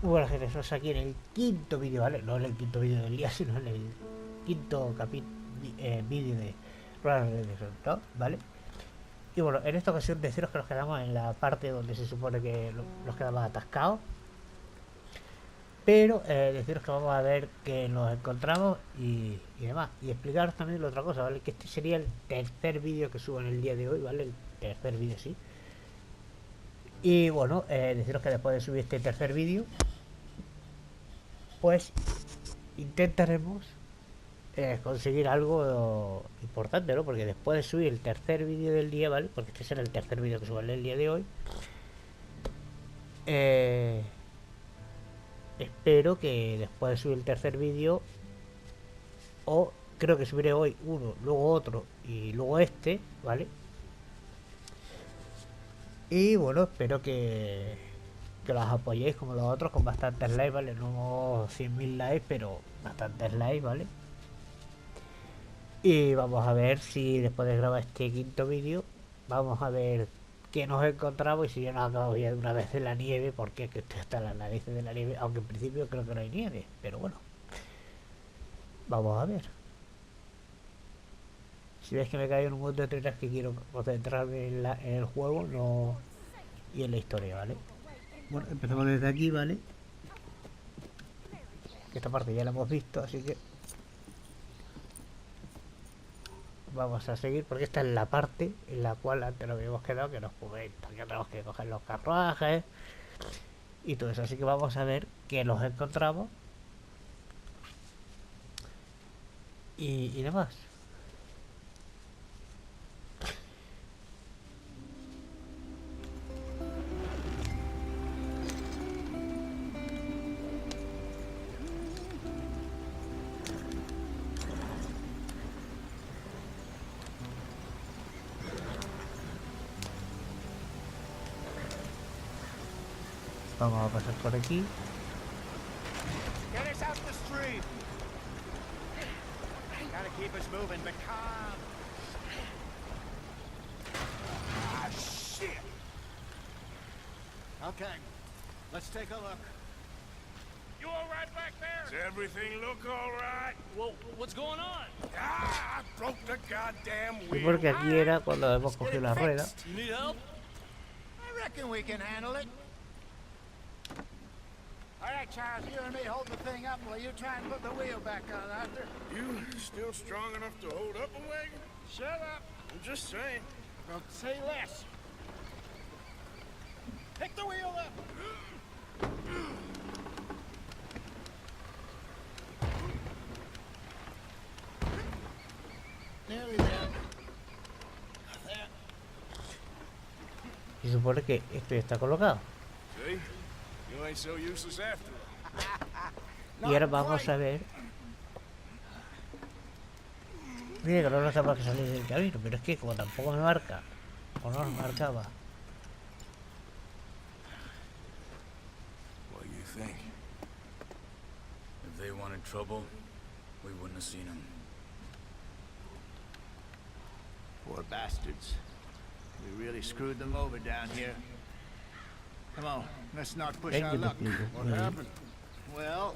Bueno, gente, estamos aquí en el quinto vídeo, ¿vale? No en el quinto vídeo del día, sino en el quinto vídeo de ReduxZinck, ¿no? ¿Vale? Y bueno, en esta ocasión deciros que nos quedamos en la parte donde se supone que nos quedamos atascados. Pero deciros que vamos a ver que nos encontramos y demás. Y explicaros también la otra cosa, ¿vale? Que este sería el tercer vídeo que subo en el día de hoy, ¿vale? El tercer vídeo, sí. Y bueno, deciros que después de subir este tercer vídeo, pues intentaremos conseguir algo importante, ¿no? Porque después de subir el tercer vídeo del día, ¿vale? Porque este será el tercer vídeo que subo en el día de hoy, espero que después de subir el tercer vídeo, o creo que subiré hoy uno, luego otro y luego este, ¿vale? Y bueno, espero que los apoyéis como los otros con bastantes likes, ¿vale? No 100.000 likes, pero bastantes likes, ¿vale? Y vamos a ver si después de grabar este quinto vídeo, vamos a ver qué nos encontramos y si ya nos acabamos ya de una vez en la nieve, porque es que estoy hasta las narices de la nieve, aunque en principio creo que no hay nieve, pero bueno. Vamos a ver. Si ves que me caigo en un montón de tretas que quiero concentrarme en el juego no y en la historia, ¿vale? Bueno, empezamos desde aquí, ¿vale? Esta parte ya la hemos visto, así que vamos a seguir porque esta es la parte en la cual antes nos habíamos quedado, que nos comenta que tenemos que coger los carruajes y todo eso, así que vamos a ver qué nos encontramos y demás. Vamos a pasar por aquí. Get us out the stream. Gotta keep us moving, but calm. Ah, shit. Okay, let's take a look. You all right back there? Does everything look all right? Well, what's going on? Ah, I broke the goddamn Y wheel. porque aquí era cuando hemos cogido la rueda. You need help? I reckon we can handle it. All right, Charles, you and me hold the thing up while you try and put the wheel back on, Arthur. You still strong enough to hold up a wagon? Shut up. I'm just saying. Well, say less. Pick the wheel up. Nearly there. There. Y se supone que esto ya está colocado. See? You ain't so useless after all. Y ahora vamos a ver. Mira que no nos tenemos que salir del camino, pero es que como tampoco me marca, o no nos marcaba. What do you think? If they wanted trouble, we wouldn't have seen them. Poor bastards. We really screwed them over down here. Come on, let's not push our luck. What happened? Well,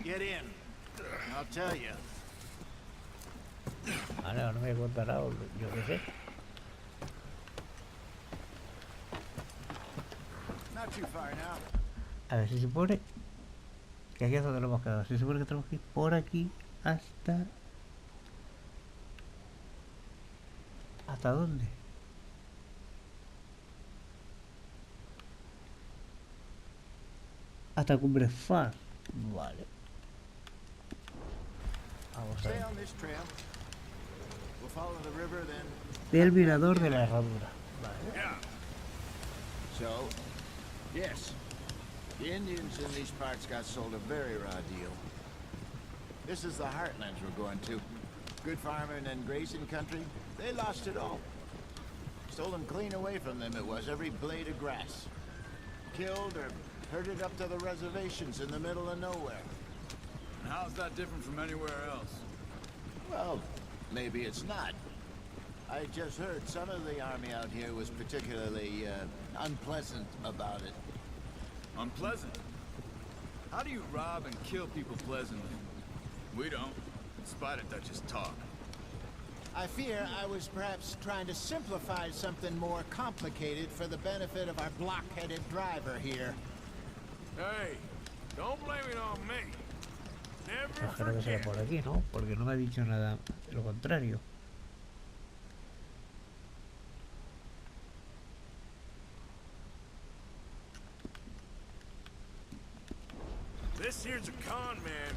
get in. I'll tell you. Ahora no me contará, yo qué sé. Not too far now. A ver, se supone que aquí es donde lo hemos quedado. Se supone que tenemos que ir por aquí hasta... ¿Hasta dónde? Hasta Cumbre Far. Vale. Vamos a Stay ver. on this trail. We'll follow the river, then. Del mirador de la herradura. Vale. Yeah. So, yes, the Indians in these parts got sold a very raw deal. This is the heartlands we're going to. Good farming and grazing country. They lost it all. Stolen clean away from them it was, every blade of grass. Killed or herded up to the reservations in the middle of nowhere. And how's that different from anywhere else? Well, maybe it's not. I just heard some of the army out here was particularly unpleasant about it. Unpleasant? How do you rob and kill people pleasantly? We don't. Spider Dutch's talk. I fear I was perhaps trying to simplify something more complicated for the benefit of our block-headed driver here. Hey, don't blame it on me. Never Pues creo que será forget. por aquí, ¿no? Porque no me ha dicho nada lo contrario. This here's a con man.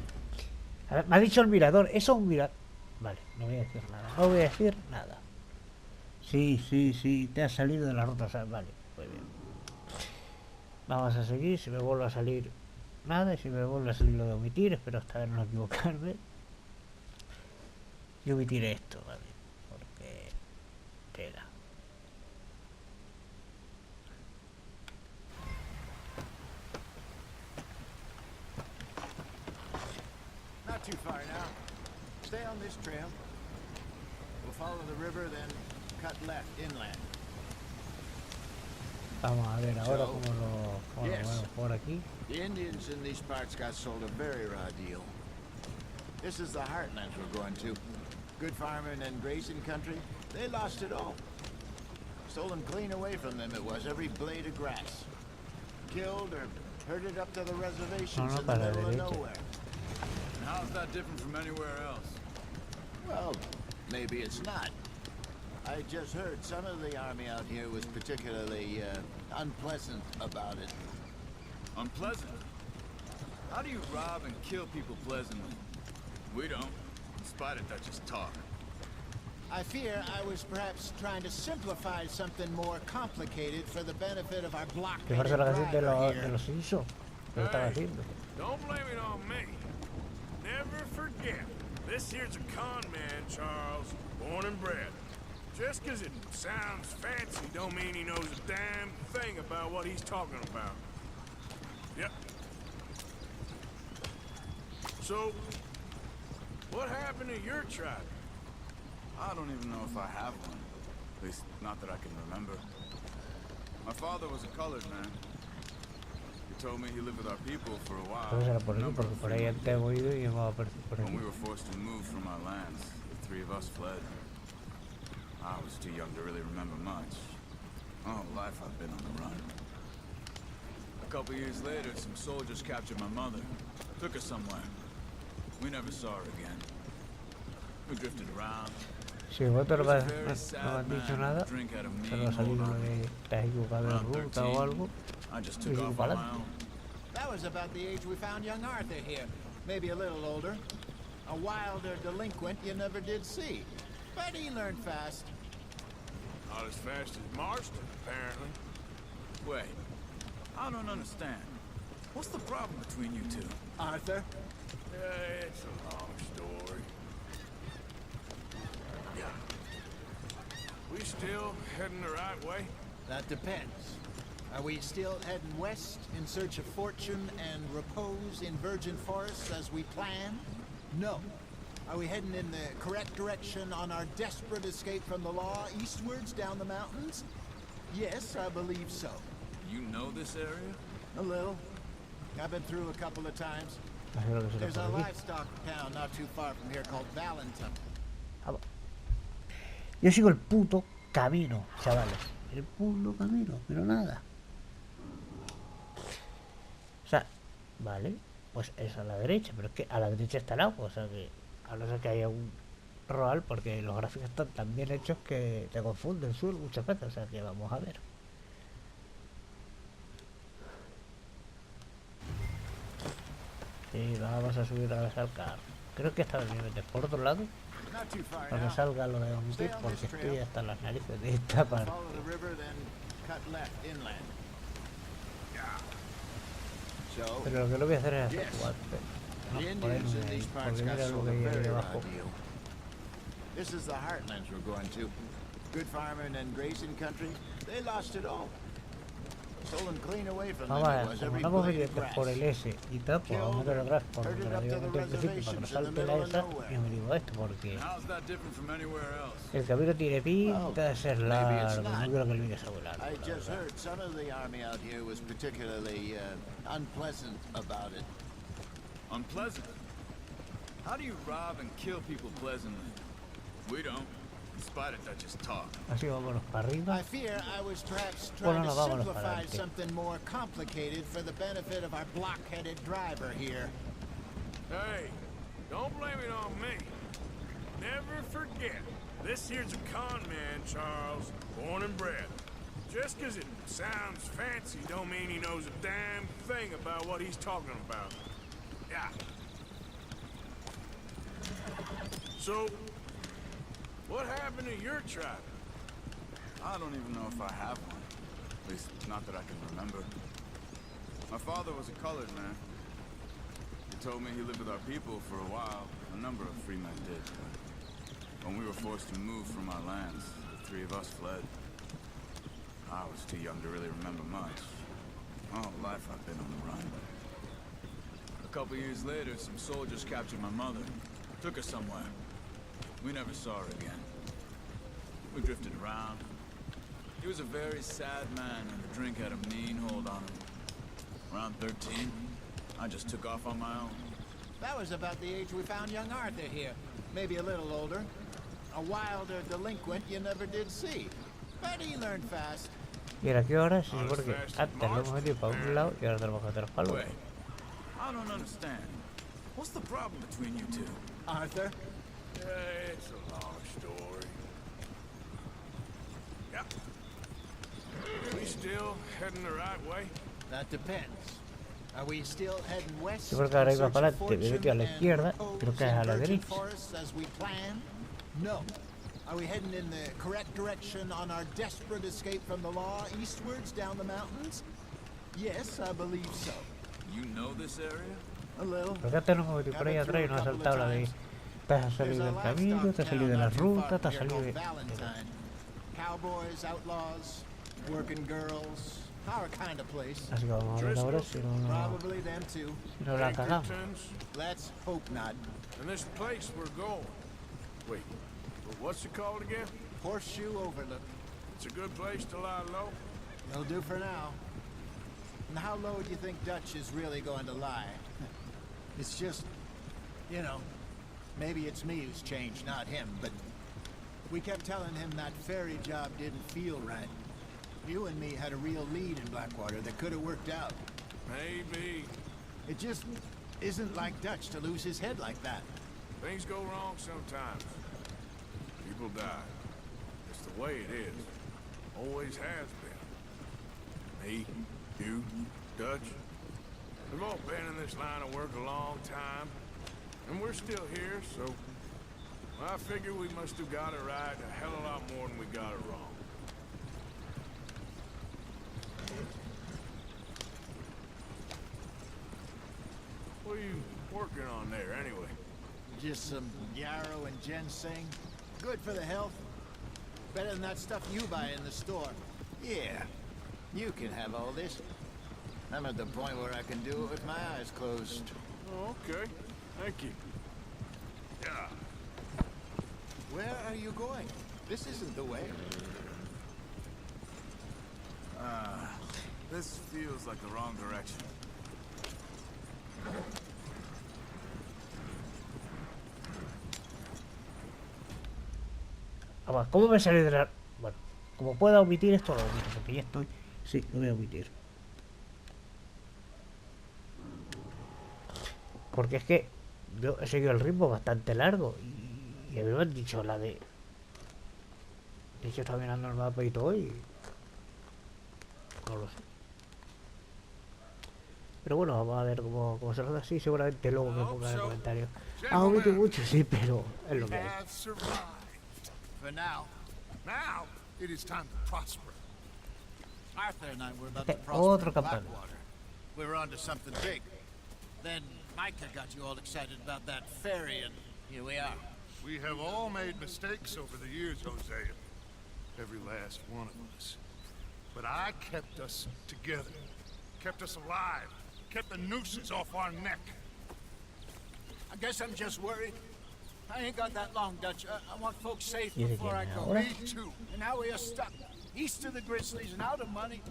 A ver, me ha dicho el mirador. Eso es un mirador. Vale, no voy a decir nada. No voy a decir nada. Sí. Te has salido de la ruta. O sea, vale, muy bien. Vamos a seguir. Si me vuelve a salir nada. Y si me vuelve a salir lo de omitir. Espero esta vez no equivocarme. Y omitiré esto, vale. Porque... Tela. Not too far now. Stay on this trail. We'll follow the river, then cut left inland. Vamos a ver ahora cómo lo vemos por aquí. The Indians in these parts got sold a very raw deal. This is the heartlands we're going to. Good farming and grazing country. They lost it all. Stolen clean away from them it was, every blade of grass. Killed or herded up to the reservations in the middle of nowhere. And how's that different from anywhere else? Well, maybe it's not. I just heard some of the army out here was particularly unpleasant about it. Unpleasant? How do you rob and kill people pleasantly? We don't. Spider Dutch's talk. I fear I was perhaps trying to simplify something more complicated for the benefit of our Que block-headed parece la canción driver de here. los Simpsons. Lo estaba haciendo. Don't blame it on me. Never forget. This here's a con man, Charles. Born and bred. Just 'cause it sounds fancy don't mean he knows a damn thing about what he's talking about. Yep. So, what happened to your tribe? I don't even know if I have one. At least, not that I can remember. My father was a colored man. He told me he lived with our people for a while. Entonces era por a aquí, number porque of por ahí antes hemos ido y hemos aparecido por When aquí. we were forced to move from our lands, the three of us fled. I was too young to really remember much. My whole life I've been on the run. A couple years later, some soldiers captured my mother. Took her somewhere. We never saw her again. We drifted around. Si vosotros He no was a me very han sad dicho man, nada, drink out of solo ha mean salido old lo de army. te has equivocado de Around ruta o 13, algo. I just Y took sigo off para on my adelante. own. That was about the age we found young Arthur here. Maybe a little older. A wilder delinquent you never did see. But he learned fast. Not as fast as Marston, apparently. Wait, I don't understand. What's the problem between you two? Arthur? It's a long story. Yeah. We still heading the right way? That depends. Are we still heading west in search of fortune and repose in virgin forests as we planned? No. Are we heading in the correct direction on our desperate escape from the law eastwards down the mountains? Yes, I believe so. You know this area? A little. I've been through a couple of times. Así lo que será There's a por aquí. livestock town not too far from here called Valentine. Vamos. Yo sigo el puto camino, chavales. El puto camino, pero nada. O sea, vale, pues es a la derecha, pero es que a la derecha está el agua, o sea que a no ser que haya un roal, porque los gráficos están tan bien hechos que te confunden sur muchas veces, o sea que vamos a ver. Sí, vamos a subir a la salcar. Creo que esta vez me metes por otro lado Not too far para que now. salga lo de omitir, porque estoy hasta las narices de esta parte. Follow the river, then cut left inland. So, Pero lo que no voy a hacer es hacer Yes. guante. the No, por ahí Indians no in me these parts porque got mira lo sold que a hay ahí very raw debajo. deal. This is the heartlands we're going to. Good farming and grazing country. They lost it all. stolen clean away from Vamos them. a It ver, was como every no hemos blade venido of por grass. el S y tal, pues vamos a meter atrás por Herded donde up la to the había metido al principio para que reservations in the salte la middle of esa nowhere. y me digo esto porque How's that different from anywhere else? el camino tiene pinta de ser maybe it's largo, no not. quiero que el vídeo sea muy largo. I la just verdad. heard some of the army out here was particularly unpleasant about it. Unpleasant? How do you rob and kill people pleasantly? We don't. In spite of Dutch's talk. Así vámonos para arriba. I fear I was perhaps Bueno, trying to no, vámonos para simplify adelante. something more complicated for the benefit of our block-headed driver here. Hey, don't blame it on me. Never forget, this here's a con man, Charles, born and bred. Just 'cause it sounds fancy don't mean he knows a damn thing about what he's talking about. Yeah. So, what happened to your tribe? I don't even know if I have one. At least, not that I can remember. My father was a colored man. He told me he lived with our people for a while. A number of free men did. But when we were forced to move from our lands, the three of us fled. I was too young to really remember much. All life I've been on the run. A couple years later, some soldiers captured my mother. Took her somewhere. We never saw her again. We drifted around. He was a very sad man, and the drink had a mean hold on him. Around 13, I just took off on my own. That was about the age we found young Arthur here. Maybe a little older. A wilder delinquent you never did see. But he learned fast. Y ahora qué hora, se supone que antes lo hemos metido para un lado y ahora tenemos que hacer para el Wait, otro. I don't understand. What's the problem between you two? Arthur? It's a long story. Yeah. We still heading the right way? That depends. Are we still heading west? Sí, porque ahora in iba search para of adelante, me metí a la fortune izquierda, and creo que es a repose la in virgin derecha. forests as we planned? No. Are we heading in the correct direction on our desperate escape from the law eastwards down the mountains? Yes, I believe so. You know this area? A little. Porque antes nos hemos metido por ahí atrás y nos ha saltado la de te has salido del camino, te has salido de la ruta, te has salido de... Valentine. Cowboys, outlaws, working girls, our kind of place. Así que vamos a ver ahora si no, Probably them too. si no la cagamos. Pinkertons, Let's hope not. and this place we're going. Wait, what's it called again? Horseshoe Overlook. It's a good place to lie low. It'll do for now. And how low do you think Dutch is really going to lie? It's just, you know, maybe it's me who's changed, not him, but we kept telling him that ferry job didn't feel right. You and me had a real lead in Blackwater that could have worked out. Maybe. It just isn't like Dutch to lose his head like that. Things go wrong sometimes. People die. It's the way it is. Always has been. Me, you, Dutch. We've all been in this line of work a long time. And we're still here, so I figure we must have got it right a hell of a lot more than we got it wrong. What are you working on there, anyway? Just some yarrow and ginseng. Good for the health. Better than that stuff you buy in the store. Yeah, you can have all this. I'm at the point where I can do it with my eyes closed. Oh, okay. Thank you. Yeah. Where are you going? This isn't the way. This feels like the wrong direction. Vamos, ¿cómo me salí de la...? Bueno, como pueda omitir esto, lo omito, porque ya estoy... Sí, lo voy a omitir. Porque es que yo he seguido el ritmo bastante largo y a mí me han dicho la de... De hecho, estaba mirando el mapa y todo y... No lo sé. Pero bueno, vamos a ver cómo se trata así. Seguramente luego me ponga en el comentario. Ah, omito mucho, sí, pero es lo que hay. have survived. For now, Now, it is time to prosper. Arthur and I were about Okay, to prosper otro in campana. Blackwater. We were onto something big. Then Micah got you all excited about that ferry, and here we are. We have all made mistakes over the years, Hosea. Every last one of us. But I kept us together. Kept us alive. Kept the nooses off our neck. I guess I'm just worried. I ain't got that long, Dutch. I want folks safe ¿Y de before I quién go. ahora? Me too. And now we are stuck east of the Grizzlies and out of money.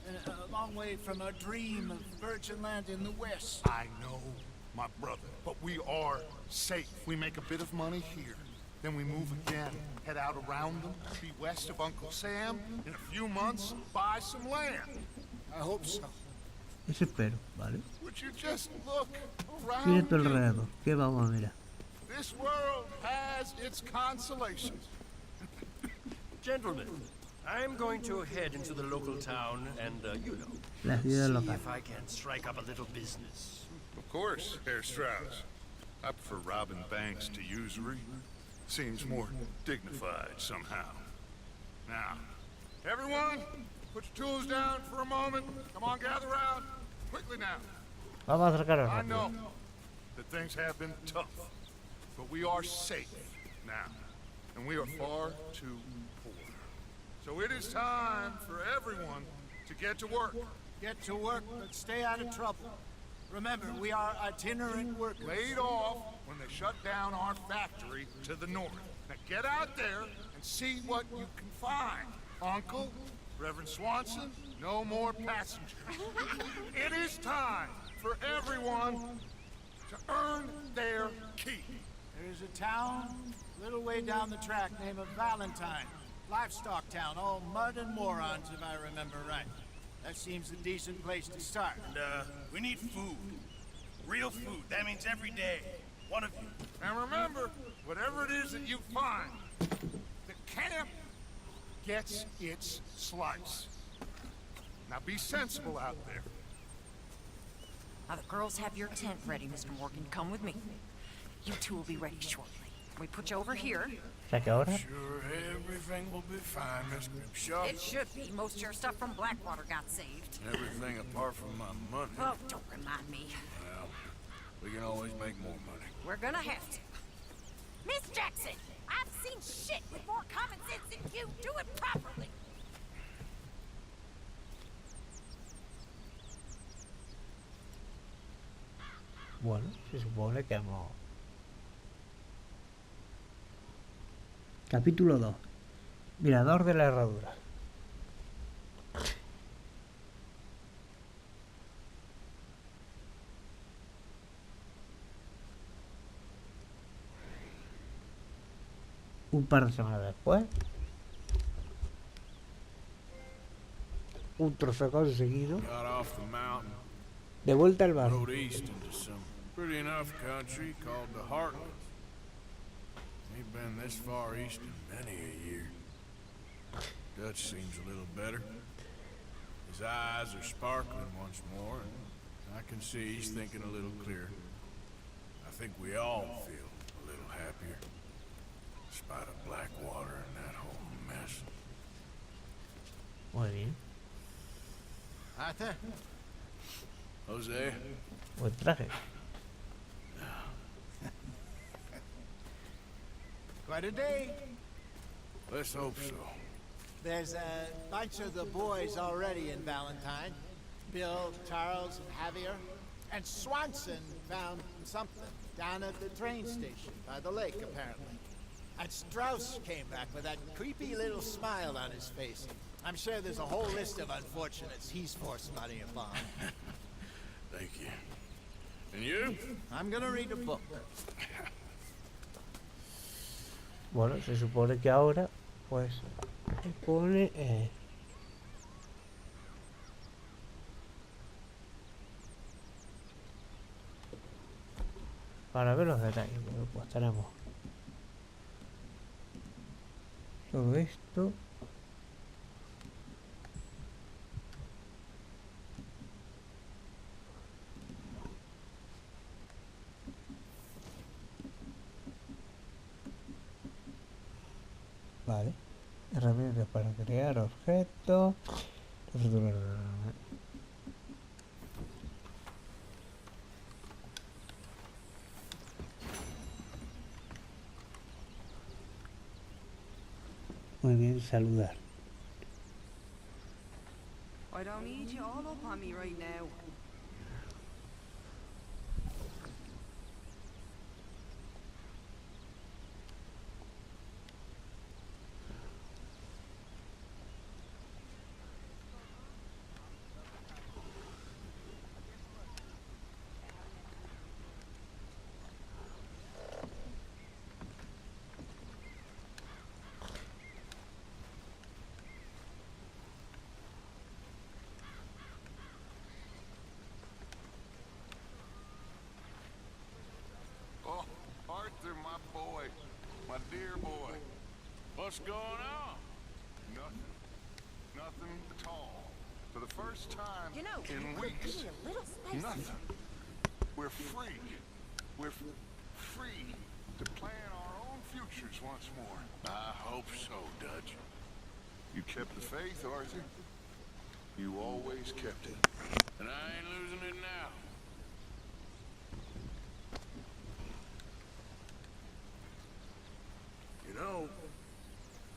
And a long way from our dream of virgin land in the west. I know, my brother, but we are safe. We make a bit of money here. Then we move again, head out around them, be west of Uncle Sam. In a few months, buy some land. I hope so. Eso espero, ¿vale? Would you just look Mira around tu you? alrededor. ¿Qué vamos a mirar? This world has its consolations. Gentlemen, I'm going to head into the local town and, La ciudad see local. if I can strike up a little business. Of course, Herr Strauss. I prefer robbing banks to usury. Seems more dignified somehow. Now, everyone, put your tools down for a moment. Come on, gather round. Quickly now. Vamos a acercarnos I rápido. know that things have been tough, but we are safe now, and we are far too poor. So it is time for everyone to get to work. Get to work, but stay out of trouble. Remember, we are itinerant workers. Laid off when they shut down our factory to the north. Now get out there and see what you can find. Uncle, Reverend Swanson, no more passengers. It is time for everyone to earn their keep. There's a town a little way down the track named Valentine. Livestock town, all mud and morons, if I remember right. That seems a decent place to start. And, we need food. Real food. That means every day. One of you. And remember, whatever it is that you find, the camp gets its slice. Now be sensible out there. Now the girls have your tent ready, Mr. Morgan. Come with me. You two will be ready shortly. We put you over here. O sea que ahora Sure, everything will be fine, Miss Grimshaw. It should be. Most of your stuff from Blackwater got saved. Everything apart from my money. Oh, don't remind me. Well, we can always make more money. We're gonna have to. Miss Jackson, I've seen shit with more common sense than you. Do it properly. bueno, se supone que hemos... Capítulo 2. Mirador de la herradura. Un par de semanas después, un trozo conseguido. Got off the mountain, De vuelta al bar. rode east into some pretty enough country called the Heartlands. Ain't been this far east in many a year. Dutch seems a little better. His eyes are sparkling once more, and I can see he's thinking a little clearer. I think we all feel a little happier, despite of Blackwater and that whole mess. Muy bien. Arthur? Jose, Buen traje. Quite a day. let's hope so. There's a bunch of the boys already in Valentine. Bill, Charles, and Javier. And Swanson found something down at the train station by the lake, apparently. And Strauss came back with that creepy little smile on his face. I'm sure there's a whole list of unfortunates he's forced money upon. Thank you. And you? I'm gonna read a book. Bueno, se supone que ahora, pues, se pone... para ver los detalles, bueno, pues tenemos todo esto. Vale, herramientas para crear objetos. Muy bien, saludar. I don't need you all up on me right now. Oh, Arthur, my boy. My dear boy. What's going on? Nothing. Nothing at all. For the first time You know, in you could weeks. be a little spicy. Nothing. We're free. We're free to plan our own futures once more. I hope so, Dutch. You kept the faith, Arthur. You always kept it. And I ain't losing it now. You know,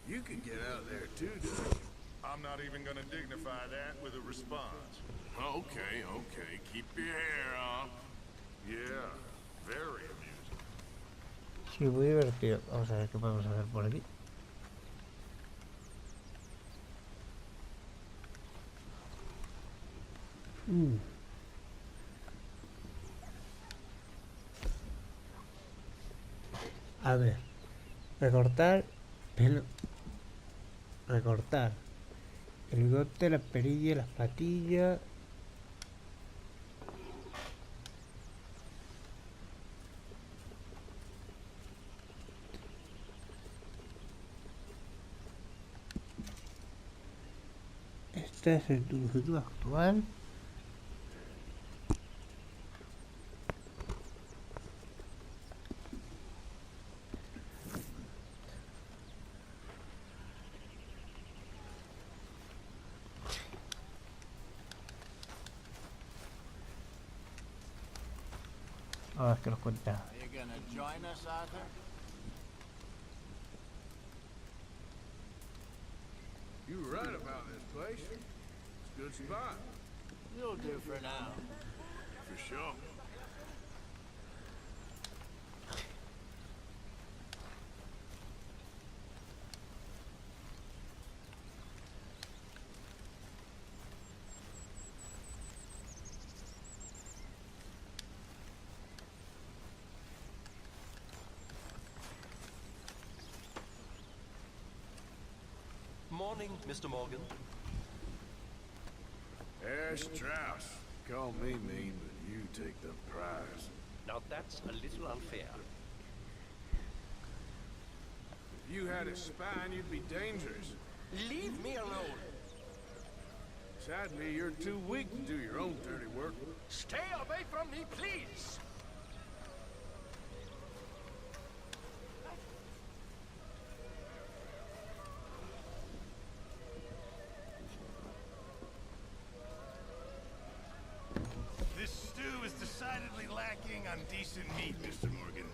you can get out there too, Dutch. I'm not even gonna dignify that with a response. Okay, keep your hair on. Yeah, very amusing. Sí, muy divertido. Vamos a ver qué podemos hacer por aquí. A ver, recortar pelo, recortar el bigote, la perilla, las patillas. Este es el tubo actual. A ver qué nos cuenta. Are you gonna join us, Arthur? You were right about this place. It's a good spot. You'll do for now. For sure. Morning, Mr. Morgan. Strauss. Call me mean, but you take the prize. Now that's a little unfair. If you had a spine, you'd be dangerous. Leave me alone. Sadly, you're too weak to do your own dirty work. Stay away from me, please. This stew is decidedly lacking on decent meat, Mr. Morgan.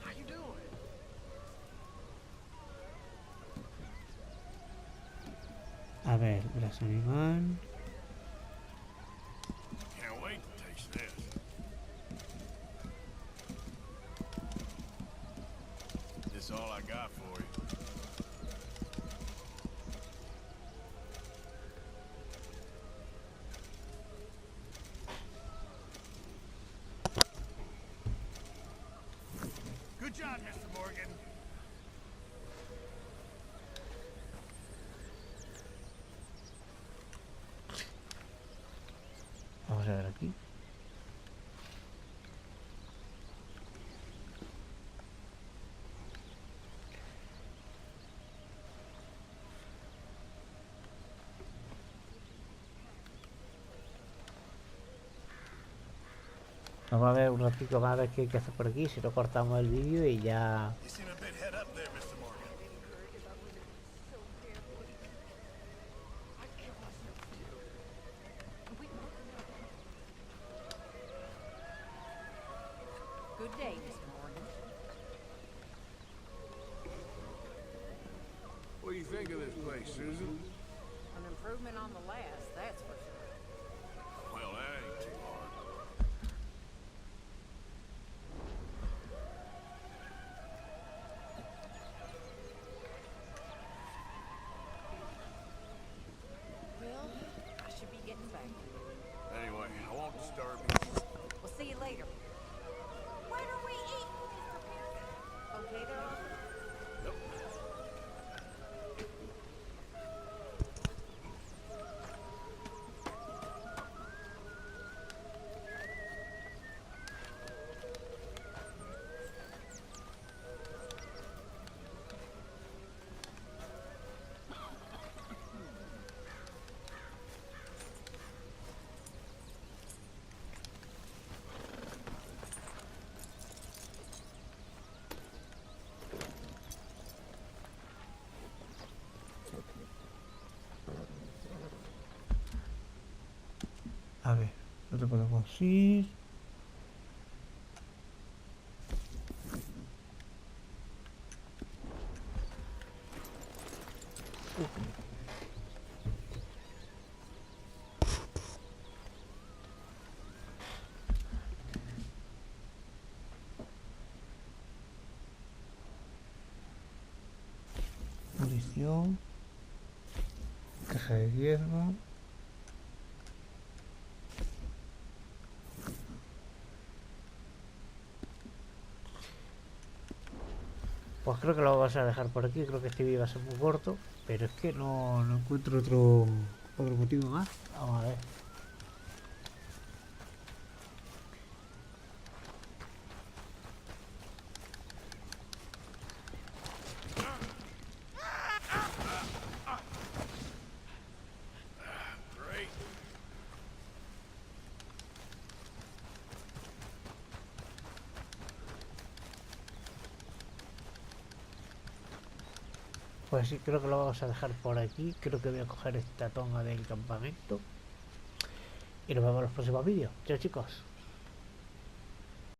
How you doing? A ver, brazo animal. Can't wait to taste this. This all I got for you. Good job, Mr. Morgan. Vamos a ver aquí. Vamos a ver un ratito más a ver qué hay que hacer por aquí, si no cortamos el vídeo y ya... You seem a bit head up there, Mr. Morgan. Good day, Mr. Morgan. place, Susan? An improvement on the last, that's for sure. Well, that ain't too hard. Well, I should be getting back. Anyway, I won't disturb you. We'll see you later. What are we eating, Mr. Pearson? Okay there, Uncle? Yep. A ver, no te podemos ir. Munición, caja de hierro. Pues creo que lo vamos a dejar por aquí. Creo que este vídeo va a ser muy corto, pero es que no encuentro otro motivo más. Vamos a ver. Great. Pues sí, creo que lo vamos a dejar por aquí. Creo que voy a coger esta toma del campamento. Y nos vemos en los próximos vídeos. Chao, chicos.